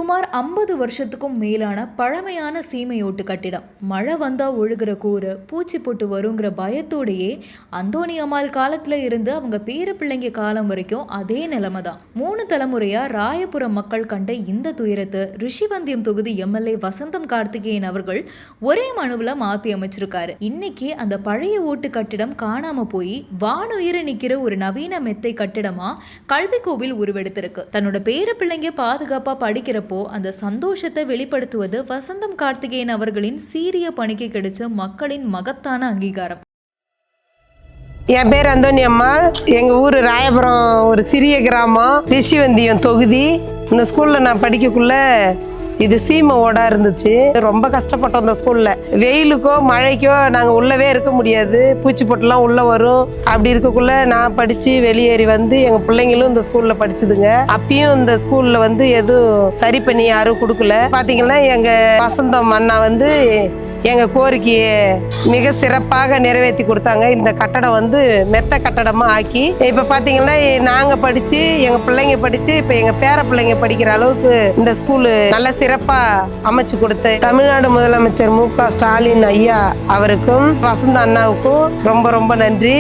சுமார் 50 வருஷத்துக்கும் மேலான பழமையான சீமையோட்டு கட்டிடம். மழை வந்தா ஒழுகிற கூரை, பூச்சி போட்டு வருங்கிற பயத்தோடையே அந்தோணி அம்மாள் காலத்துல இருந்து அவங்க பேர பிள்ளைங்க காலம் வரைக்கும் அதே நிலைமை தான். 3 தலைமுறையா ராயபுரம் மக்கள் கண்ட இந்த துயரத்தை ரிஷிவந்தியம் தொகுதி எம்எல்ஏ வசந்தம் கார்த்திகேயன் அவர்கள் ஒரே மனுவில் மாற்றி அமைச்சிருக்காரு. இன்னைக்கு அந்த பழைய ஓட்டு கட்டிடம் காணாம போய் வானுயிர நிற்கிற ஒரு நவீன மெத்தை கட்டிடமா கல்வி கோவில் உருவெடுத்திருக்கு. தன்னோட பேர பிள்ளைங்க பாதுகாப்பா படிக்கிறப்போ அந்த சந்தோஷத்தை வெளிப்படுத்துவது வசந்தம் கார்த்திகேயன் அவர்களின் சீரிய பணிக்கு கிடைச்ச மக்களின் மகத்தான அங்கீகாரம். என் பேர் அந்தோணி அம்மாள். எங்கள் ஊர் ராயபுரம், ஒரு சிறிய கிராமம், ரிஷிவந்தியம் தொகுதி. இந்த ஸ்கூலில் நான் படிக்கக்குள்ள இது சீமை ஓடா இருந்துச்சு. ரொம்ப கஷ்டப்பட்டோம் இந்த ஸ்கூலில். வெயிலுக்கோ மழைக்கோ நாங்கள் உள்ளவே இருக்க முடியாது, பூச்சி பொட்டுலாம் உள்ளே வரும். அப்படி இருக்கக்குள்ள நான் படித்து வெளியேறி வந்து எங்கள் பிள்ளைங்களும் இந்த ஸ்கூலில் படிச்சுதுங்க. அப்பயும் இந்த ஸ்கூலில் வந்து எதுவும் சரி பண்ணி யாரும் கொடுக்கல. பார்த்தீங்கன்னா எங்கள் வசந்தம் அண்ணா வந்து எங்கள் கோரிக்கையை மிக சிறப்பாக நிறைவேற்றி கொடுத்தாங்க. இந்த கட்டடம் வந்து மெத்த கட்டடமாக ஆக்கி இப்போ பார்த்தீங்கன்னா நாங்கள் படித்து எங்கள் பிள்ளைங்க படித்து இப்போ எங்கள் பேர பிள்ளைங்க படிக்கிற அளவுக்கு இந்த ஸ்கூலு நல்ல சிறப்பாக அமைச்சு கொடுத்த தமிழ்நாடு முதலமைச்சர் மு.க. ஸ்டாலின் ஐயா அவருக்கும் வசந்த அண்ணாவுக்கும் ரொம்ப ரொம்ப நன்றி.